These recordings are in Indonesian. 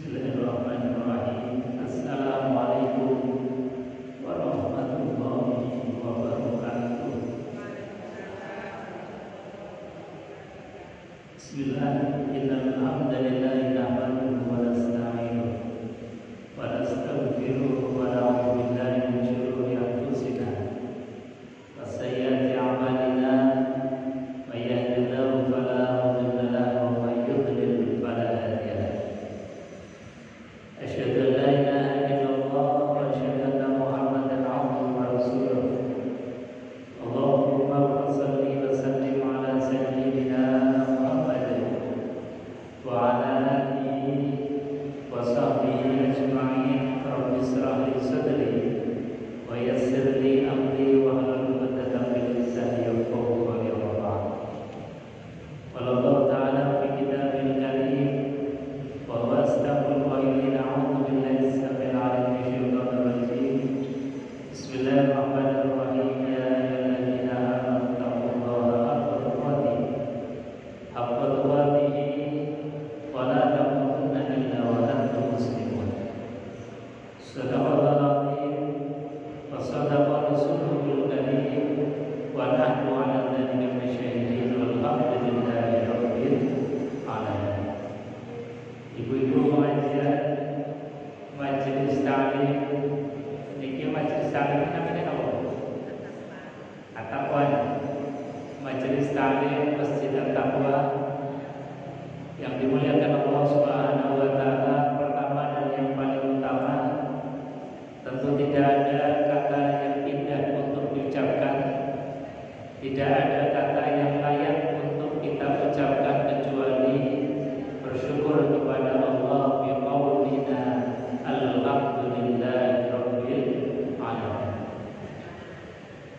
Bismillahirrahmanirrahim. Assalamualaikum warahmatullahi wabarakatuh. Bismillah. Innal hamdalillah nahmaduhu wa nasta'inuhu wa nastaghfiruhu wa na'udzu billahi min shururi anfusina wa sayyiati a'malina. May yahdihillahu fala mudilla lahu wa may yudlil fala hadiya lahu. Asyhadu an la ilaha illallah wa asyhadu anna Muhammadan 'abduhu wa rasuluh. Allahumma shalli wa sallim ala sayyidina Muhammadin wa ala alihi wa sahbihi ajma'in. Rabbi ishrah li sadri wa yassir li amri wa hlul 'uqdatam min lisani yafqahu qawli. Wallahu ta'ala fi kitabil karim wa huwa asdaqul qailin. A'udzu billahi samil 'alim min syaitonir rajim. Bismillahirrahmanirrahim. Ya ayyuhalladzina amanu taqullaha haqqa tuqatih wa la tamutunna illa wa antum muslimun. Shadaqallahul 'azim wa shadaqa rasuluhul karim wa nahnu 'ala dzalika minasyahidin walhamdulillahi rabbil alamin. Ibu-ibu pengajian majelis taklim niki, majelis taklim namanya apa? At-Taqwa. Majelis taklim Masjid At-Taqwa yang dimuliakan Allah Subhanahu wa taala. Pertama dan yang paling utama, tentu tidak ada kata yang indah untuk diucapkan, tidak ada kata yang layak untuk kita ucapkan kecuali bersyukur kepada Allah bi qaulina alhamdulillahi rabbil alamin.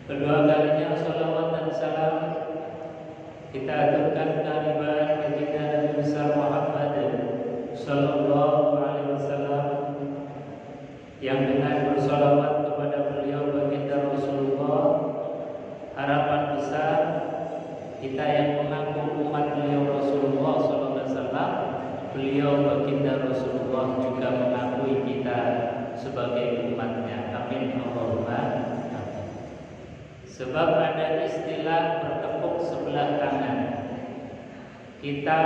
Kedua kalinya salawat dan salam kita aturkan kehadiran baginda Nabi besar Muhammad sallallahu alaihi wasallam, yang dengan bersalawat kepada beliau baginda Rasulullah, harapan besar kita yang mengaku umat beliau Rasulullah sallallahu alaihi wasallam, beliau baginda Rasulullah juga mengakui kita sebagai umatnya. Amin Allahumma amin. Sebab ada istilah bertepuk sebelah tangan. Kita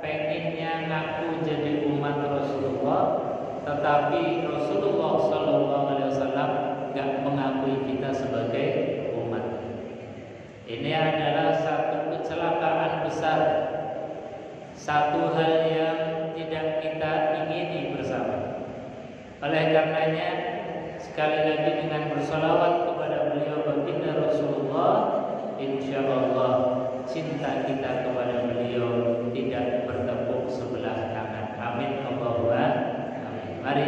pengennya ngaku jadi umat Rasulullah, tetapi Rasulullah sallallahu alaihi wasallam enggak mengakui kita sebagai umat. Ini adalah satu kecelakaan besar, satu hal yang tidak kita ingini bersama. Oleh karenanya, sekali lagi dengan bersalawat kepada beliau baginda Rasulullah, insyaallah cinta kita kepada beliau tidak bertepuk sebelah tangan. Amin Allahumma amin. Mari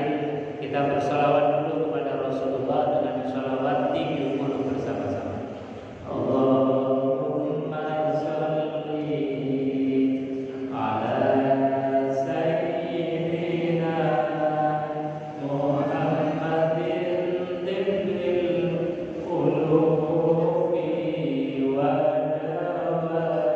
kita bersalawat dulu kepada Rasulullah dengan salawat 30 bersama-sama. Allahumma shalli ala sayyidina Muhammadin tibbil qulubi wa dawaiha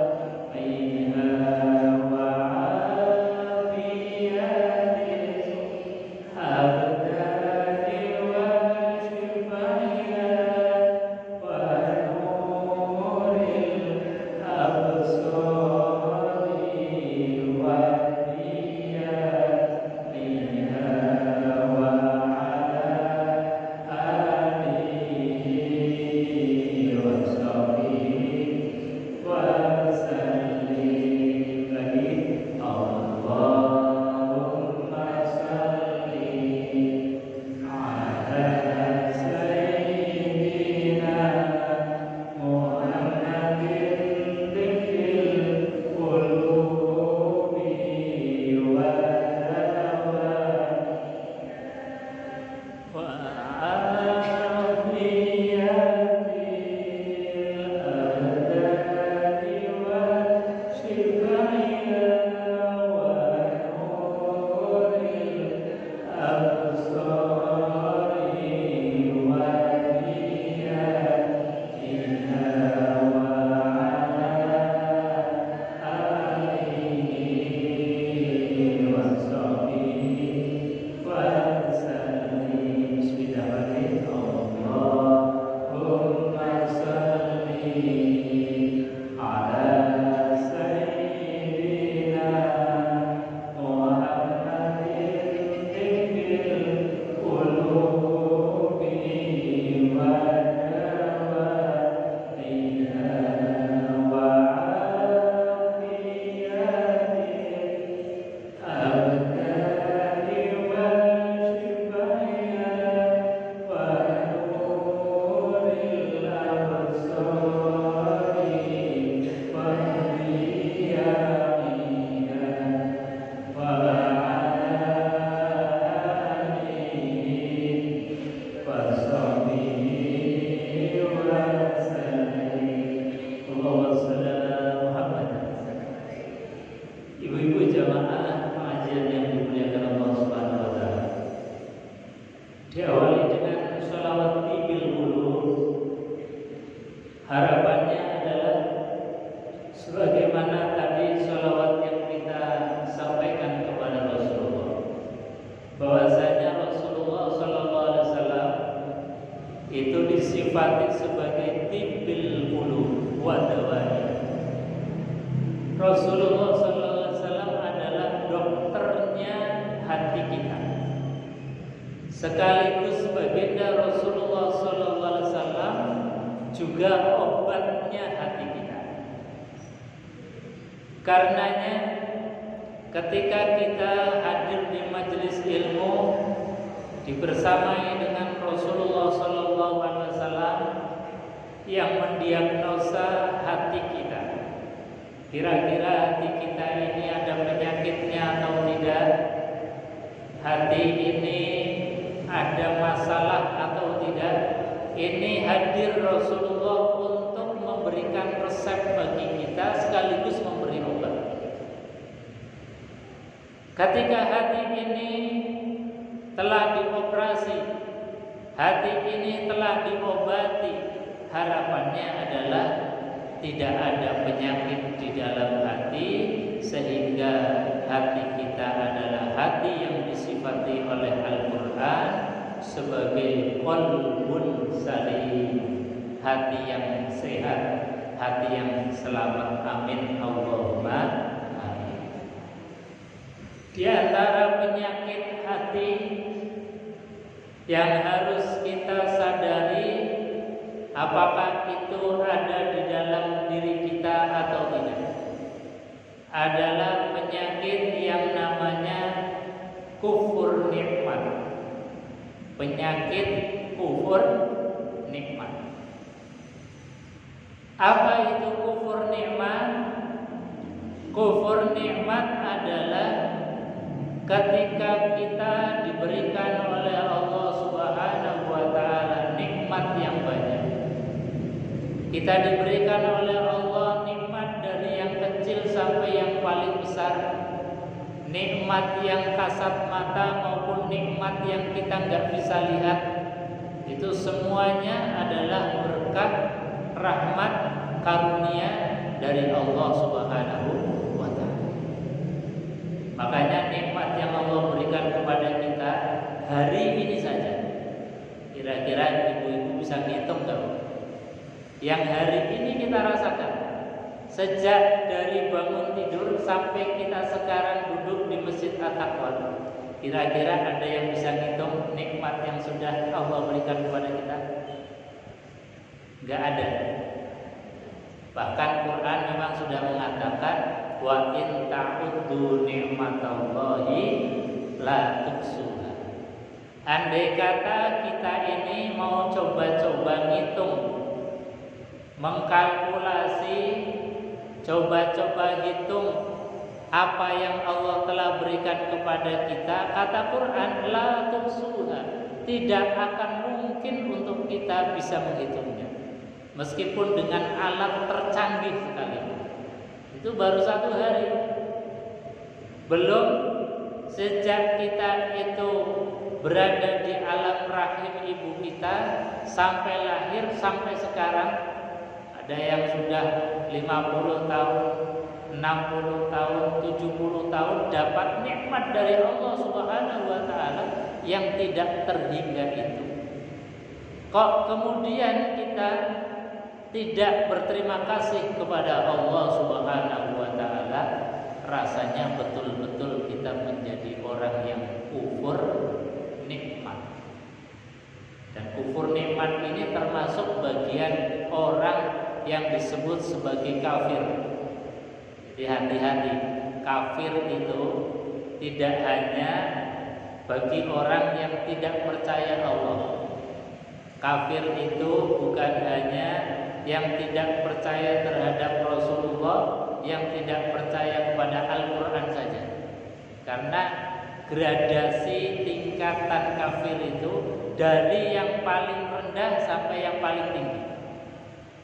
jamaah pengajian yang dimuliakan Allah Subhanahu wa taala. Diawali dengan sholawat tibil wudhu. Harapannya adalah sebagaimana tadi sholawat yang kita sampaikan kepada Rasulullah, bahwasanya Rasulullah Sallallahu Alaihi Wasallam itu disifati sebagai tibil wudhu wa dawai. Rasulullah Sallallahu Alaihi Wasallam adalah dokternya hati kita. Sekaligus baginda Rasulullah Sallallahu Alaihi Wasallam juga obatnya hati kita. Karenanya ketika kita hadir di majelis ilmu dibersamai dengan Rasulullah Sallallahu Alaihi Wasallam yang mendiagnosa hati kita, kira-kira hati kita ini ada penyakitnya atau tidak, hati ini ada masalah atau tidak. Ini hadir Rasulullah untuk memberikan resep bagi kita sekaligus memberi obat. Ketika hati ini telah dioperasi, hati ini telah diobati, harapannya adalah tidak ada penyakit di dalam hati, sehingga hati kita adalah hati yang disifati oleh Al-Quran sebagai qalbun salim, hati yang sehat, hati yang selamat. Amin Allahumma amin. Di antara penyakit hati yang harus kita sadari, apakah itu ada di dalam diri kita atau tidak, adalah penyakit yang namanya kufur nikmat. Penyakit kufur nikmat. Apa itu kufur nikmat? Kufur nikmat adalah ketika kita diberikan oleh Allah Subhanahu wa taala nikmat yang banyak. Kita diberikan oleh Allah nikmat dari yang kecil sampai yang paling besar. Nikmat yang kasat mata maupun nikmat yang kita nggak bisa lihat, itu semuanya adalah berkat rahmat karunia dari Allah Subhanahu wa taala. Makanya nikmat yang Allah berikan kepada kita hari ini saja, kira-kira ibu-ibu bisa ngitung nggak? Yang hari ini kita rasakan, sejak dari bangun tidur sampai kita sekarang duduk di Masjid At-Taqwa, kira-kira ada yang bisa ngitung nikmat yang sudah Allah berikan kepada kita? Enggak ada. Bahkan Quran memang sudah mengatakan wa in ta'uddu ni'matallahi la tuhsuha. Andai kata kita ini mau coba-coba ngitung, mengkalkulasi, coba-coba hitung apa yang Allah telah berikan kepada kita, kata Quran la tuhsuha, tidak akan mungkin untuk kita bisa menghitungnya, meskipun dengan alat tercanggih sekali. Itu baru satu hari, belum sejak kita itu berada di alam rahim ibu kita sampai lahir sampai sekarang. Ada yang sudah 50 tahun, 60 tahun, 70 tahun dapat nikmat dari Allah Subhanahu wa taala yang tidak terhingga itu. Kok kemudian kita tidak berterima kasih kepada Allah Subhanahu wa taala? Rasanya betul-betul kita menjadi orang yang kufur nikmat. Dan kufur nikmat ini termasuk bagian orang yang disebut sebagai kafir. Jadi hati-hati, kafir itu tidak hanya bagi orang yang tidak percaya Allah. Kafir itu bukan hanya yang tidak percaya terhadap Rasulullah, yang tidak percaya kepada Al-Quran saja. Karena gradasi tingkatan kafir itu dari yang paling rendah sampai yang paling tinggi,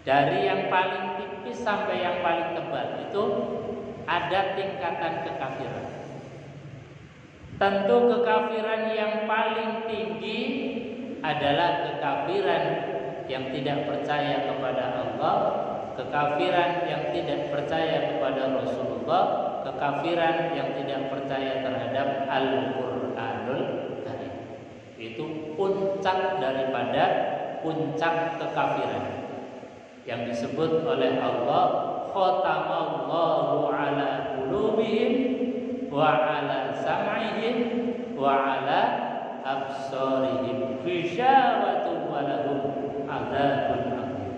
dari yang paling tipis sampai yang paling tebal, itu ada tingkatan kekafiran. Tentu kekafiran yang paling tinggi adalah kekafiran yang tidak percaya kepada Allah, kekafiran yang tidak percaya kepada Rasulullah, kekafiran yang tidak percaya terhadap Al-Qur'anul Karim. Itu puncak daripada puncak kekafiran yang disebut oleh Allah, khatamallahu ala qulubihim wa ala sam'ihim wa ala absarihim ghishawatun wa lahum adzabun adzim.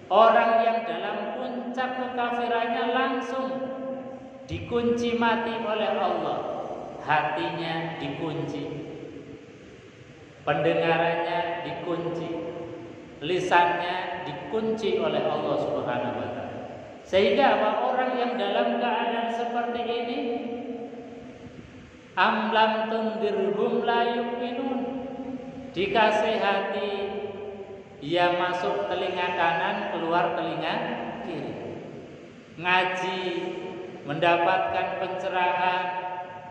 Orang yang dalam puncak kekafirannya langsung dikunci mati oleh Allah, hatinya dikunci, pendengarannya dikunci, lisannya dikunci oleh Allah Subhanahu wa taala. Sehingga orang yang dalam keadaan seperti ini, am lam tundirhum la yu'minun, dikasih hati, ia masuk telinga kanan, keluar telinga kiri. Ngaji, mendapatkan pencerahan,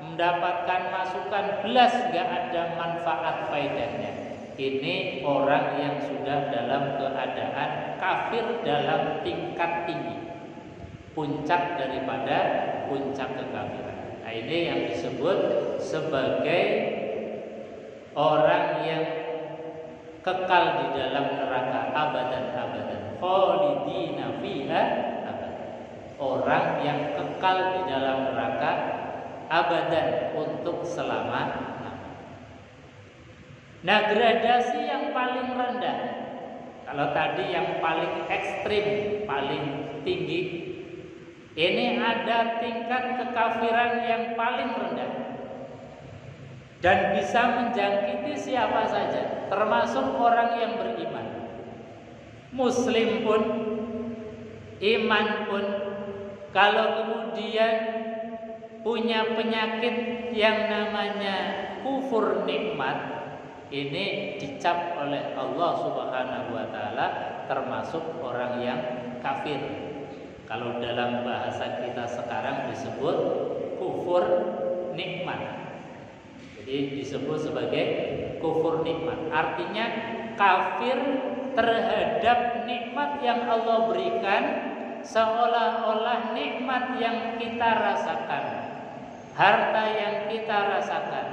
mendapatkan masukan, belas gak ada manfaat faedahnya. Ini orang yang sudah dalam keadaan kafir dalam tingkat tinggi, puncak daripada puncak kekafiran. Nah, ini yang disebut sebagai orang yang kekal di dalam neraka abadan, khalidina fiha abadan. Orang yang kekal di dalam neraka abadan, untuk selama. Nah, gradasi yang paling rendah, kalau tadi yang paling ekstrim, paling tinggi, ini ada tingkat kekafiran yang paling rendah dan bisa menjangkiti siapa saja, termasuk orang yang beriman. Muslim pun, iman pun, kalau kemudian punya penyakit yang namanya kufur nikmat, ini dicap oleh Allah Subhanahu wa taala termasuk orang yang kafir. Kalau dalam bahasa kita sekarang disebut kufur nikmat. Jadi disebut sebagai kufur nikmat. Artinya kafir terhadap nikmat yang Allah berikan, seolah-olah nikmat yang kita rasakan, harta yang kita rasakan,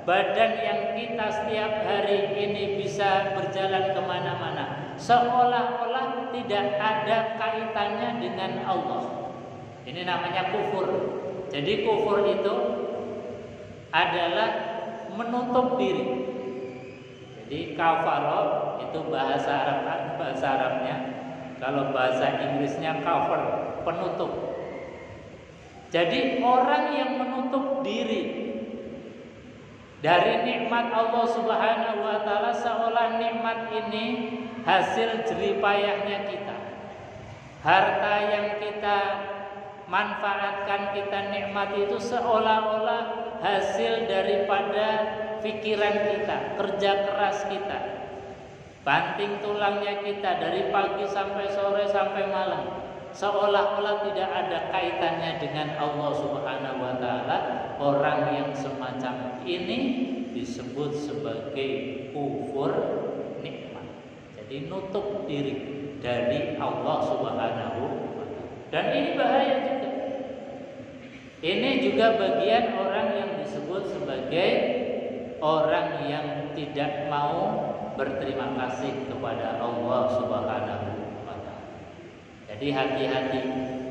badan yang kita setiap hari ini bisa berjalan kemana-mana, seolah-olah tidak ada kaitannya dengan Allah. Ini namanya kufur. Jadi kufur itu adalah menutup diri. Jadi kafaro itu bahasa Arabnya. Kalau bahasa Inggrisnya cover, penutup. Jadi orang yang menutup diri dari nikmat Allah Subhanahu wa taala, seolah nikmat ini hasil jeripayahnya kita. Harta yang kita manfaatkan, kita nikmati itu seolah-olah hasil daripada pikiran kita, kerja keras kita, banting tulangnya kita dari pagi sampai sore sampai malam, seolah-olah tidak ada kaitannya dengan Allah Subhanahu wa taala. Orang yang semacam ini disebut sebagai kufur nikmat. Jadi nutup diri dari Allah Subhanahu wa taala. Dan ini bahaya juga. Ini juga bagian orang yang disebut sebagai orang yang tidak mau berterima kasih kepada Allah Subhanahu wa taala. Jadi hati-hati,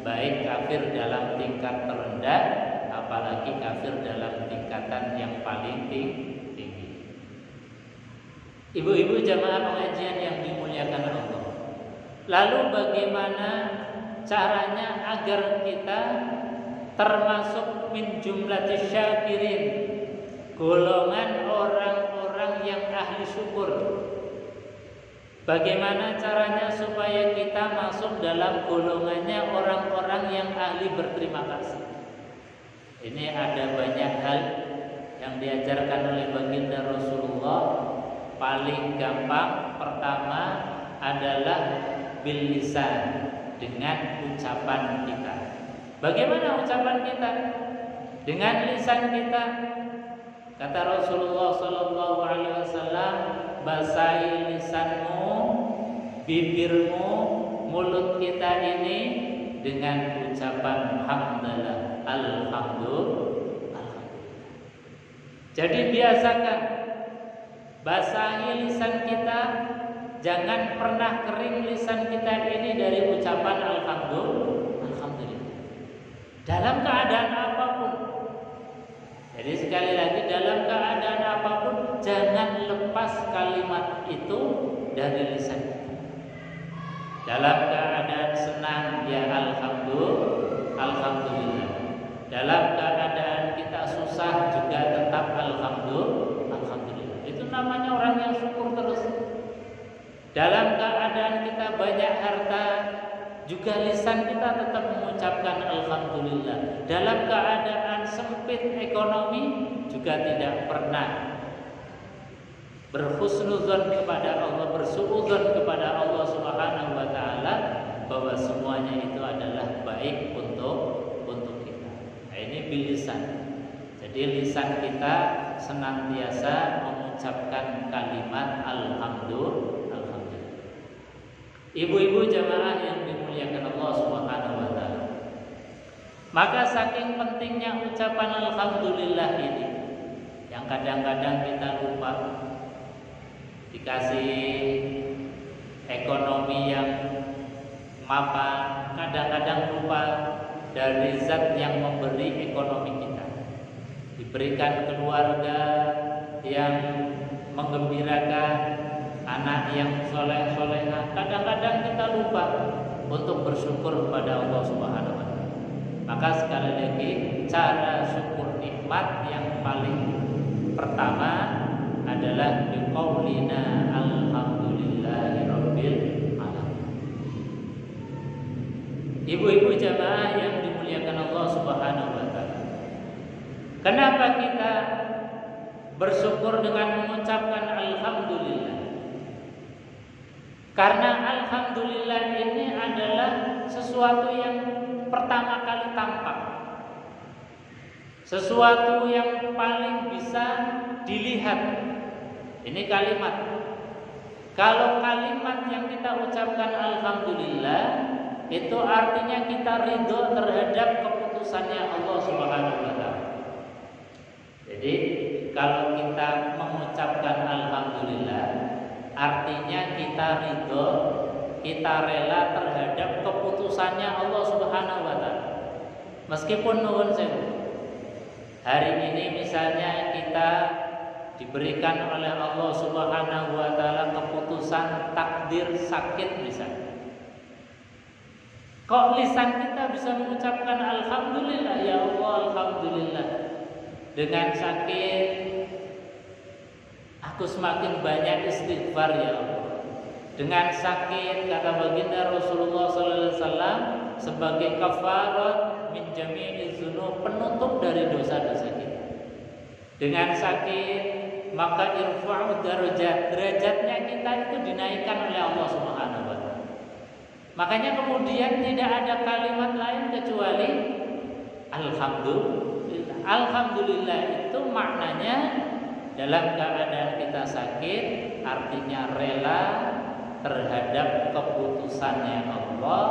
baik kafir dalam tingkat terendah, apalagi kafir dalam tingkatan yang paling tinggi. Ibu-ibu jamaah pengajian yang dimuliakan Allah. Lalu bagaimana caranya agar kita termasuk min jumlatis syakirin, golongan orang-orang yang ahli syukur? Bagaimana caranya supaya kita masuk dalam golongannya orang-orang yang ahli berterima kasih? Ini ada banyak hal yang diajarkan oleh baginda Rasulullah. Paling gampang pertama adalah bil lisan, dengan ucapan kita. Bagaimana ucapan kita? Dengan lisan kita Kata Rasulullah sallallahu alaihi wasallam, basahi lisanmu, bibirmu, mulut kita ini dengan ucapan hamdalah, alhamdulillah. Jadi biasakan basahi lisan kita, jangan pernah kering lisan kita ini dari ucapan alhamdulillah. Dalam keadaan apapun. Jadi sekali lagi, dalam keadaan apapun jangan lepas kalimat itu dari lisan kita. Dalam keadaan senang ya alhamdulillah. Dalam keadaan kita susah juga tetap alhamdulillah. Itu namanya orang yang syukur terus. Dalam keadaan kita banyak harta, juga lisan kita tetap mengucapkan alhamdulillah. Dalam keadaan sempit ekonomi juga tidak pernah berhusnuzon kepada Allah, bersuudzon kepada Allah Subhanahu wa taala bahwa semuanya itu adalah baik untuk kita. Nah, ini bilisan. Jadi lisan kita senantiasa mengucapkan kalimat alhamdulillah. Ibu-ibu jamaah yang dimuliakan Allah Subhanahu wa taala. Maka saking pentingnya ucapan alhamdulillah ini yang kadang-kadang kita lupa. Dikasih ekonomi yang mapan, kadang-kadang lupa dari zat yang memberi ekonomi kita. Diberikan keluarga yang menggembirakan, anak yang soleh-solehah, kadang-kadang kita lupa untuk bersyukur kepada Allah Subhanahu wa taala. Maka sekali lagi, cara syukur nikmat yang paling pertama adalah biqaulina alhamdulillahirabbil alamin. Ibu-ibu jamaah yang dimuliakan Allah Subhanahu wa taala. Kenapa kita bersyukur dengan mengucapkan alhamdulillah? Karena alhamdulillah ini adalah sesuatu yang pertama kali tampak, sesuatu yang paling bisa dilihat. Ini kalimat. Kalau kalimat yang kita ucapkan alhamdulillah, itu artinya kita ridho terhadap keputusannya Allah Subhanahu wa taala. Jadi kalau kita mengucapkan alhamdulillah, artinya kita ridho, kita rela terhadap keputusannya Allah Subhanahu wa taala. Meskipun nuwun sewu, hari ini misalnya kita diberikan oleh Allah Subhanahu wa taala keputusan takdir sakit misalnya. Kok lisan kita bisa mengucapkan alhamdulillah, ya Allah alhamdulillah. Dengan sakit aku semakin banyak istighfar ya Allah. Dengan sakit, kata baginda Rasulullah sallallahu alaihi wasallam, sebagai kafarat min jami'i dzunub, penutup dari dosa-dosa kita. Dengan sakit, maka irfa'u darajat, derajatnya kita itu dinaikkan oleh Allah Subhanahu wa taala. Makanya kemudian tidak ada kalimat lain kecuali alhamdulillah. Alhamdulillah itu maknanya dalam keadaan kita sakit, artinya rela terhadap keputusannya Allah,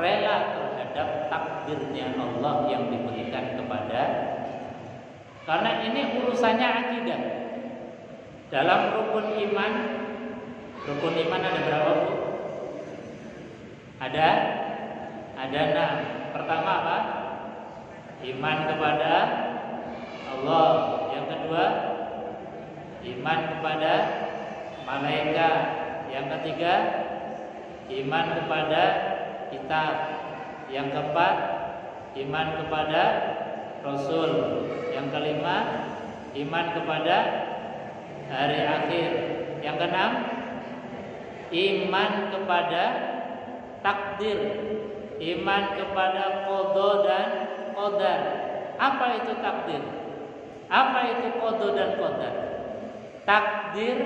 rela terhadap takdirnya Allah yang diberikan kepada kita. Karena ini urusannya akidah. Dalam rukun iman ada berapa, Bu? Ada 6. Pertama apa? Iman kepada Allah. Yang kedua, iman kepada malaikat. Yang ketiga, iman kepada kitab. Yang keempat, iman kepada Rasul. Yang kelima, iman kepada hari akhir. Yang keenam, iman kepada takdir, iman kepada qada dan qadar. Apa itu takdir? Apa itu qada dan qadar? Takdir,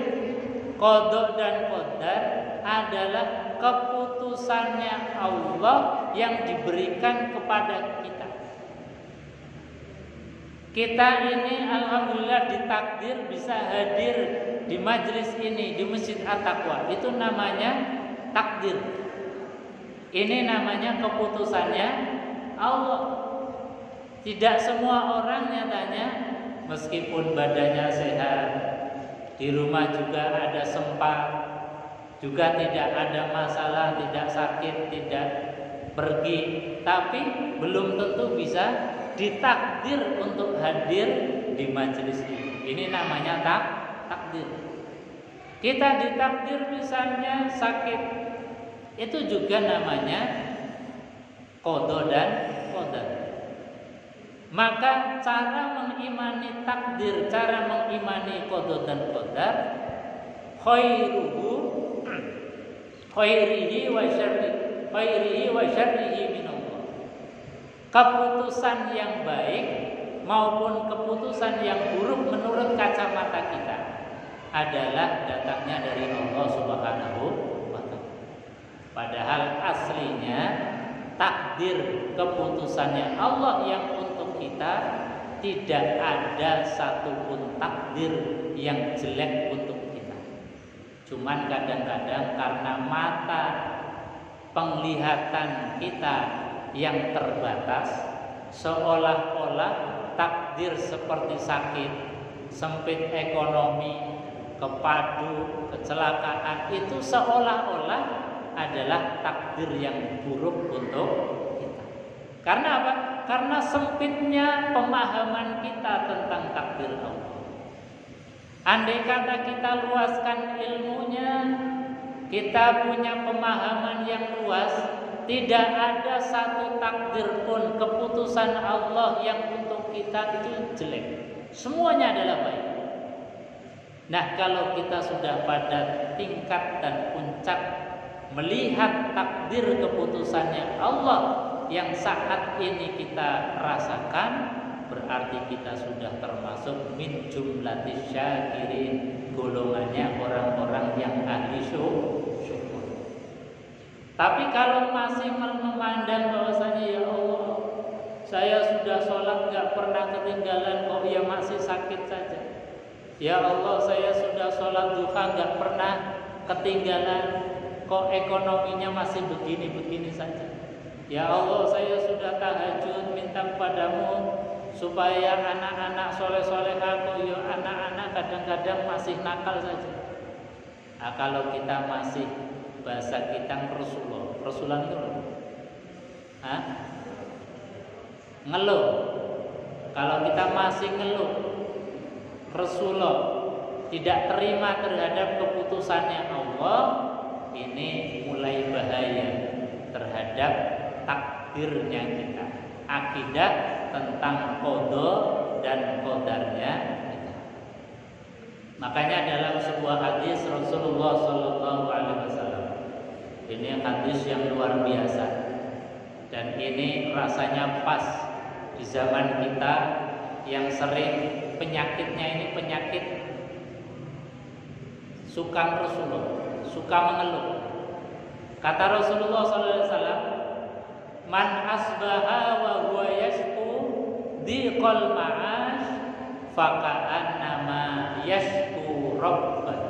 qada dan qadar adalah keputusannya Allah yang diberikan kepada kita. Kita ini alhamdulillah ditakdir bisa hadir di majelis ini di Masjid At-Taqwa. Itu namanya takdir. Ini namanya keputusannya Allah. Tidak semua orang nyatanya meskipun badannya sehat, di rumah juga ada sempat, juga tidak ada masalah, tidak sakit, tidak pergi, tapi belum tentu bisa ditakdir untuk hadir di majelis ini. Ini namanya takdir. Kita ditakdir misalnya sakit, itu juga namanya qada dan qadar. Maka cara mengimani takdir, cara mengimani qada dan qadar, khairihi wa syarrihi minallah. Keputusan yang baik maupun keputusan yang buruk menurut kacamata kita adalah datangnya dari Allah Subhanahu wa ta'ala. Padahal aslinya takdir keputusannya Allah yang untuk kita, tidak ada satupun takdir yang jelek untuk kita. Cuman kadang-kadang karena mata penglihatan kita yang terbatas, seolah-olah takdir seperti sakit, sempit ekonomi, kepadu, kecelakaan itu seolah-olah adalah takdir yang buruk untuk kita. Karena apa? Karena sempitnya pemahaman kita tentang takdir Allah. Andai kata kita luaskan ilmunya, kita punya pemahaman yang luas, tidak ada satu takdir pun keputusan Allah yang untuk kita itu jelek. Semuanya adalah baik. Nah, kalau kita sudah pada tingkat dan puncak melihat takdir keputusannya Allah yang saat ini kita rasakan, berarti kita sudah termasuk min jumlatis syakirin, golongannya orang-orang yang ahli syukur. Tapi kalau masih memandang bahwasanya ya Allah, saya sudah sholat gak pernah ketinggalan, kok ya masih sakit saja. Ya Allah, saya sudah sholat duha gak pernah ketinggalan, kok ekonominya masih begini-begini saja. Ya Allah, saya sudah tahajud minta kepadamu supaya anak-anak soleh-solehah, kok ya anak-anak kadang-kadang masih nakal saja. Nah, kalau kita masih bahasa kita Rasulullah itu ngeluh. Kalau kita masih ngeluh, Rasulullah tidak terima terhadap keputusannya Allah, ini mulai bahaya terhadap takdirnya kita, akidah tentang qada dan qadarnya kita. Makanya dalam sebuah hadis Rasulullah SAW, ini hadis yang luar biasa dan ini rasanya pas di zaman kita yang sering penyakitnya ini penyakit suka Rasulullah, suka mengeluh. Kata Rasulullah SAW, man asbaha wa huwa yashku dhiqal ma'ash faka'annama yashku rabbah.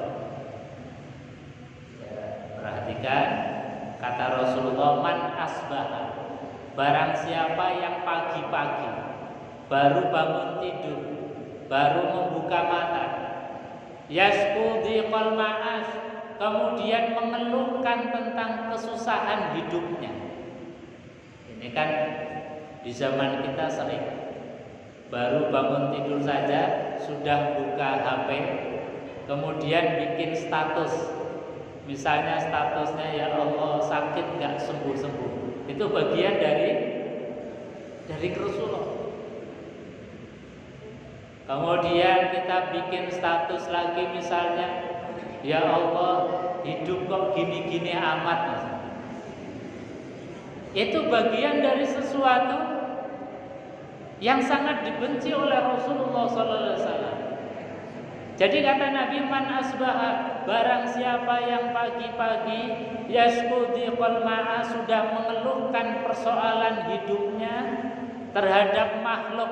Perhatikan kata Rasulullah, man asbaha, barang siapa yang pagi-pagi baru bangun tidur, baru membuka mata, yashku dhiqal ma'ash, kemudian mengeluhkan tentang kesusahan hidupnya. Ini kan di zaman kita sering, baru bangun tidur saja sudah buka HP, kemudian bikin status. Misalnya statusnya, ya Allah sakit gak sembuh-sembuh. Itu bagian dari Rasulullah. Kemudian kita bikin status lagi misalnya, ya Allah hidup kok gini-gini amat. Itu bagian dari sesuatu yang sangat dibenci oleh Rasulullah SAW. Jadi kata Nabi, man asbaha, barang siapa yang pagi-pagi yashku dhiqal ma'a, sudah mengeluhkan persoalan hidupnya terhadap makhluk,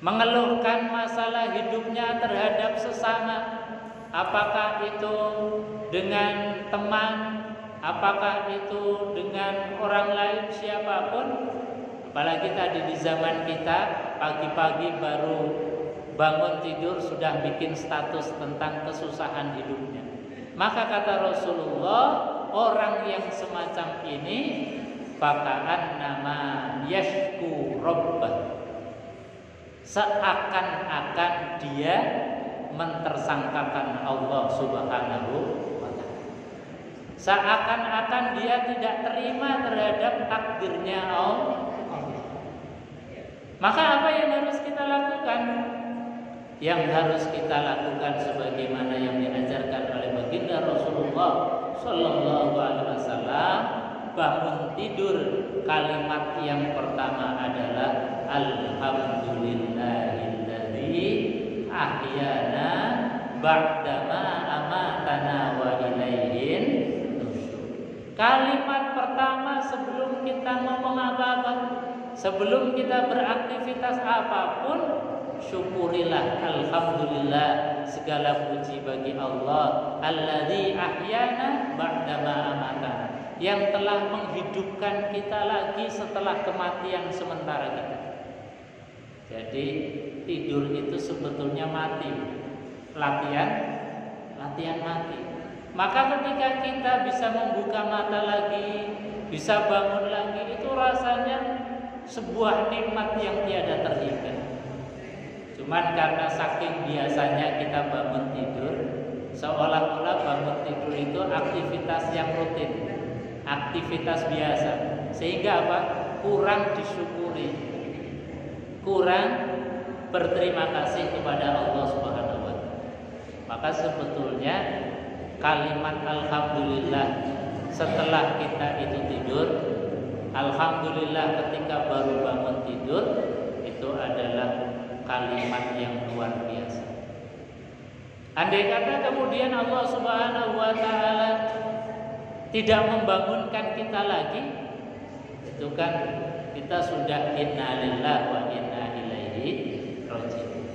mengeluhkan masalah hidupnya terhadap sesama, apakah itu dengan teman, apakah itu dengan orang lain, siapapun. Apalagi tadi di zaman kita, pagi-pagi baru bangun tidur sudah bikin status tentang kesusahan hidupnya. Maka kata Rasulullah, orang yang semacam ini fakaan nama yashku rabbah, seakan-akan dia mentersangkakan Allah Subhanahu wa ta'ala, seakan-akan dia tidak terima terhadap takdirnya Allah. Maka apa yang harus kita lakukan? Yang harus kita lakukan sebagaimana yang diajarkan oleh baginda Rasulullah Sallallahu Alaihi Wasallam, bangun tidur kalimat yang pertama adalah Alhamdulillahilladzi ahyana ba'dama amatana wa ilaihin nusyur. Kalimat pertama sebelum kita ngomong apa-apa, sebelum kita beraktivitas apapun, syukurilah, alhamdulillah, segala puji bagi Allah, alladzi ahyana ba'dama amatana, yang telah menghidupkan kita lagi setelah kematian sementara kita. Jadi tidur itu sebetulnya mati, latihan mati. Maka ketika kita bisa membuka mata lagi, bisa bangun lagi, itu rasanya sebuah nikmat yang tiada terhingga. Cuman karena saking biasanya kita bangun tidur, seolah-olah bangun tidur itu aktivitas yang rutin, aktivitas biasa, sehingga apa? Kurang disyukuri, kurang berterima kasih kepada Allah Subhanahu wa ta'ala. Maka sebetulnya kalimat alhamdulillah setelah kita itu tidur, alhamdulillah ketika baru bangun tidur, itu adalah kalimat yang luar biasa. Andai kata kemudian Allah Subhanahu wa ta'ala tidak membangunkan kita lagi, itu kan kita sudah innalillahi wa inna ilaihi raji'un.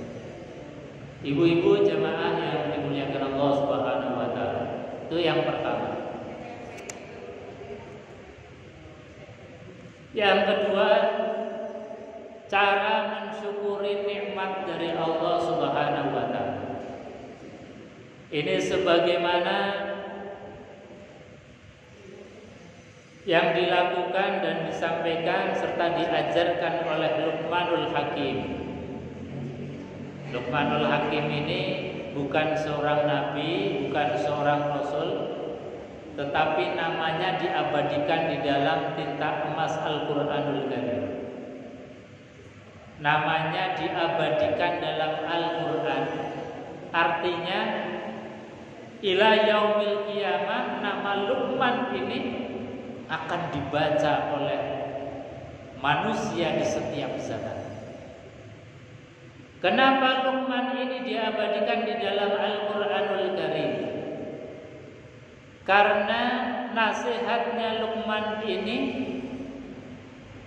Ibu-ibu jemaah yang dimuliakan Allah Subhanahu wa ta'ala, itu yang pertama. Yang kedua, cara mensyukuri nikmat dari Allah Subhanahu wa ta'ala. Ini sebagaimana yang dilakukan dan disampaikan serta diajarkan oleh Luqmanul Hakim. Luqmanul Hakim ini bukan seorang nabi, bukan seorang rasul, tetapi namanya diabadikan di dalam tinta emas Al-Qur'anul Karim. Namanya diabadikan dalam Al-Qur'an. Artinya ila yaumil qiyamah, nama Luqman ini akan dibaca oleh manusia di setiap zaman. Kenapa Luqman ini diabadikan di dalam Al-Qur'anul Karim? Karena nasihatnya Luqman ini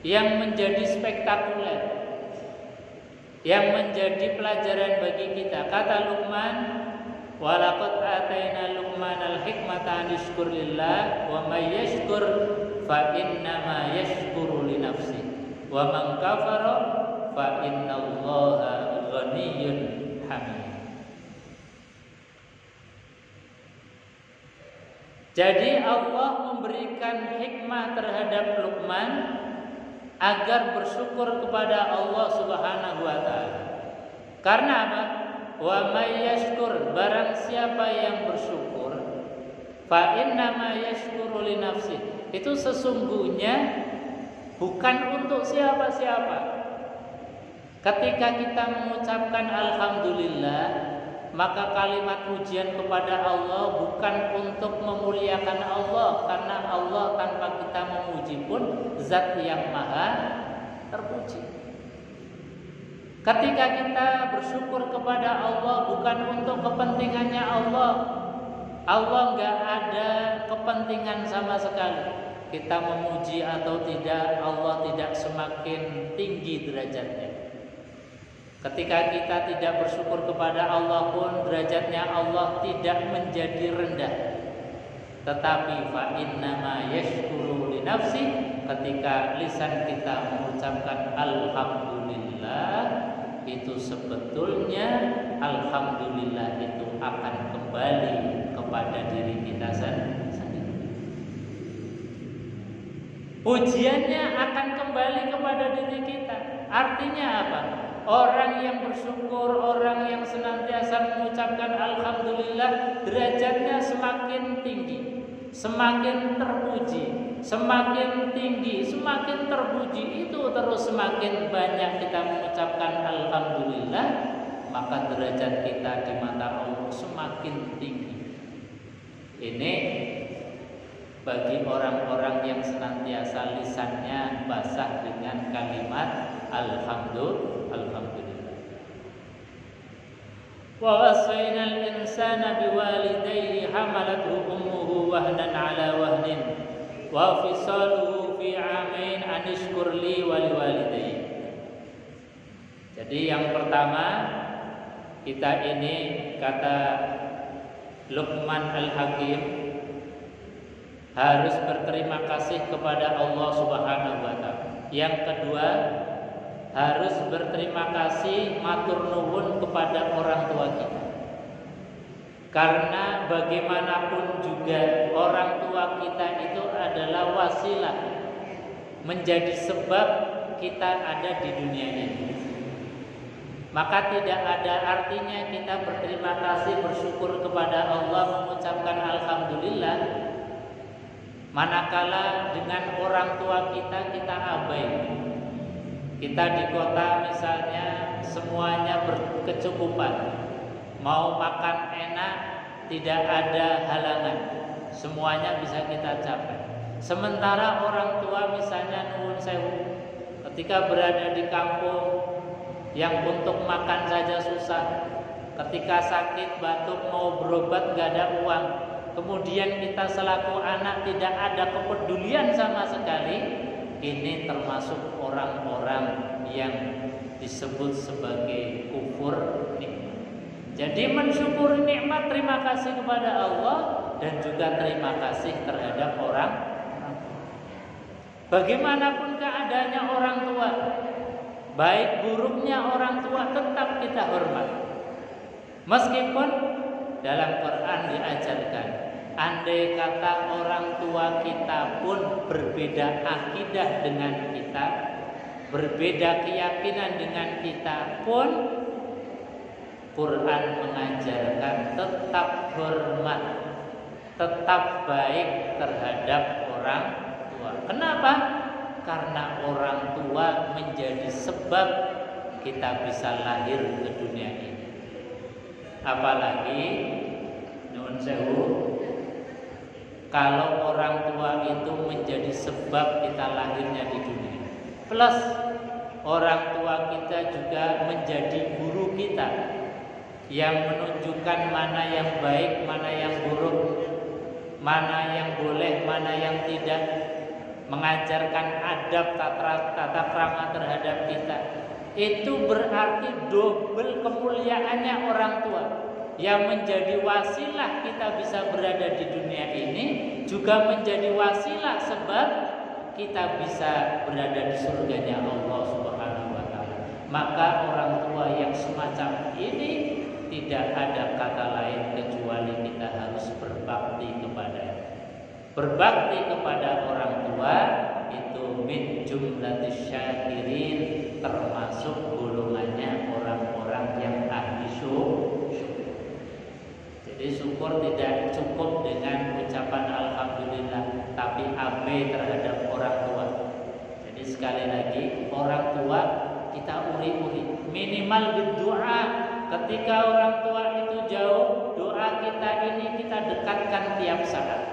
yang menjadi spektakuler, yang menjadi pelajaran bagi kita. Kata Luqman, walaqad ataina Luqmanal hikmata an yashkur lillah wa may yashkur fa innama yashkuru li nafsi wa man kafara fa innallaha ghaniyyun hamid. Jadi Allah memberikan hikmah terhadap Luqman agar bersyukur kepada Allah Subhanahu wa ta'ala. Karena apa? Wa may yashkur, barang siapa yang bersyukur, fa innama yashkuru li nafsi, itu sesungguhnya bukan untuk siapa-siapa. Ketika kita mengucapkan alhamdulillah, maka kalimat pujian kepada Allah bukan untuk memuliakan Allah, karena Allah tanpa kita memuji pun zat yang maha terpuji. Ketika kita bersyukur kepada Allah bukan untuk kepentingannya Allah, Allah nggak ada kepentingan sama sekali. Kita memuji atau tidak, Allah tidak semakin tinggi derajatnya. Ketika kita tidak bersyukur kepada Allah pun derajatnya Allah tidak menjadi rendah. Tetapi fa innama yashkuru li nafsi, ketika lisan kita mengucapkan alhamdulillah, itu sebetulnya alhamdulillah itu akan kembali kepada diri kita sendiri. Pujiannya akan kembali kepada diri kita. Artinya apa? Orang yang bersyukur, orang yang senantiasa mengucapkan alhamdulillah, derajatnya semakin tinggi, semakin terpuji, semakin tinggi, semakin terpuji. Itu terus semakin banyak kita mengucapkan alhamdulillah, maka derajat kita di mata Allah semakin tinggi. Ini bagi orang-orang yang senantiasa lisannya basah dengan kalimat alhamdulillah. Wa wasainal insana biwalidayhi hamalathu ummuhu wahnan ala wahnin wa fisaluhu fi 'amain an ishkur li wa liwalidayhi. Jadi yang pertama, kita ini kata Luqman Al-Hakim harus berterima kasih kepada Allah Subhanahu wa taala. Yang kedua, harus berterima kasih matur nuwun kepada orang tua kita. Karena bagaimanapun juga orang tua kita itu adalah wasilah, menjadi sebab kita ada di dunia ini. Maka tidak ada artinya kita berterima kasih, bersyukur kepada Allah, mengucapkan alhamdulillah, manakala dengan orang tua kita abai. Kita di kota misalnya semuanya berkecukupan, mau makan enak tidak ada halangan, semuanya bisa kita capai. Sementara orang tua misalnya nuwun sewu, ketika berada di kampung yang untuk makan saja susah, ketika sakit batuk mau berobat gak ada uang, kemudian kita selaku anak tidak ada kepedulian sama sekali. Ini termasuk orang-orang yang disebut sebagai kufur nikmat. Jadi mensyukuri nikmat, terima kasih kepada Allah, dan juga terima kasih terhadap orang. Bagaimanapun keadaannya orang tua, baik buruknya orang tua, tetap kita hormat. Meskipun dalam Quran diajarkan, andai kata orang tua kita pun berbeda akidah dengan kita, berbeda keyakinan dengan kita pun, Quran mengajarkan tetap hormat, tetap baik terhadap orang tua. Kenapa? Karena orang tua menjadi sebab kita bisa lahir ke dunia ini. Apalagi nuwun sewu, kalau orang tua itu menjadi sebab kita lahirnya di dunia, plus orang tua kita juga menjadi guru kita yang menunjukkan mana yang baik, mana yang buruk, mana yang boleh, mana yang tidak, mengajarkan adab tata krama terhadap kita. Itu berarti double kemuliaannya orang tua, yang menjadi wasilah kita bisa berada di dunia ini, juga menjadi wasilah sebab kita bisa berada di surganya Allah Subhanahu wa taala. Maka orang tua yang semacam ini tidak ada kata lain kecuali kita harus berbakti kepadanya. Berbakti kepada orang tua itu min jumlatis syakirin, termasuk golongannya orang-orang yang ahli syukur. Jadi syukur tidak cukup dengan ucapan alhamdulillah, tapi abai terhadap orang tua. Jadi sekali lagi, orang tua kita uri-uri, minimal berdoa. Ketika orang tua itu jauh, doa kita ini kita dekatkan tiap saat.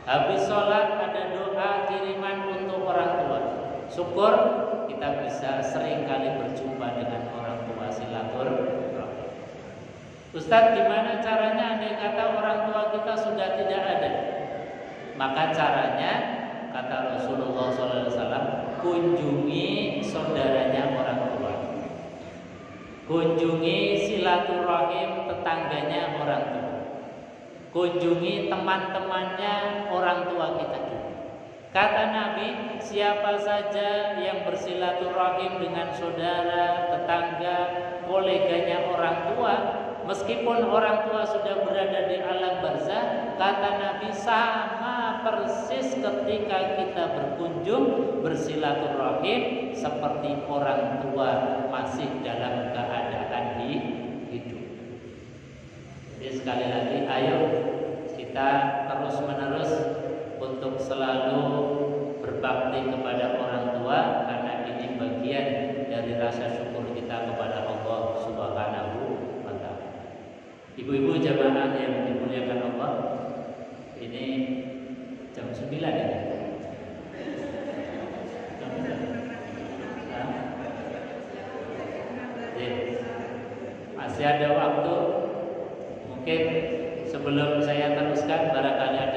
Habis sholat ada doa kiriman untuk orang tua. Syukur kita bisa sering kali berjumpa dengan orang tua, silaturahmi. Ustaz, gimana caranya andai kata orang tua kita sudah tidak ada? Maka caranya, kata Rasulullah SAW, kunjungi saudaranya orang tua. kunjungi silaturahim tetangganya orang tua, kunjungi teman-temannya orang tua kita juga. Kata Nabi, siapa saja yang bersilaturahim dengan saudara, tetangga, koleganya orang tua, meskipun orang tua sudah berada di alam barzah, kata Nabi, sama persis ketika kita berkunjung bersilaturahim seperti orang tua masih dalam keadaan hidup. Jadi sekali lagi, ayo kita terus menerus untuk selalu berbakti kepada orang tua, karena ini bagian dari rasa syukur kita kepada Allah Subhanahu wa ta'ala. Ibu-ibu jamaah yang dimuliakan Allah, ini jam 9 ya. Masih ada waktu. Mungkin sebelum saya teruskan, barangkali ada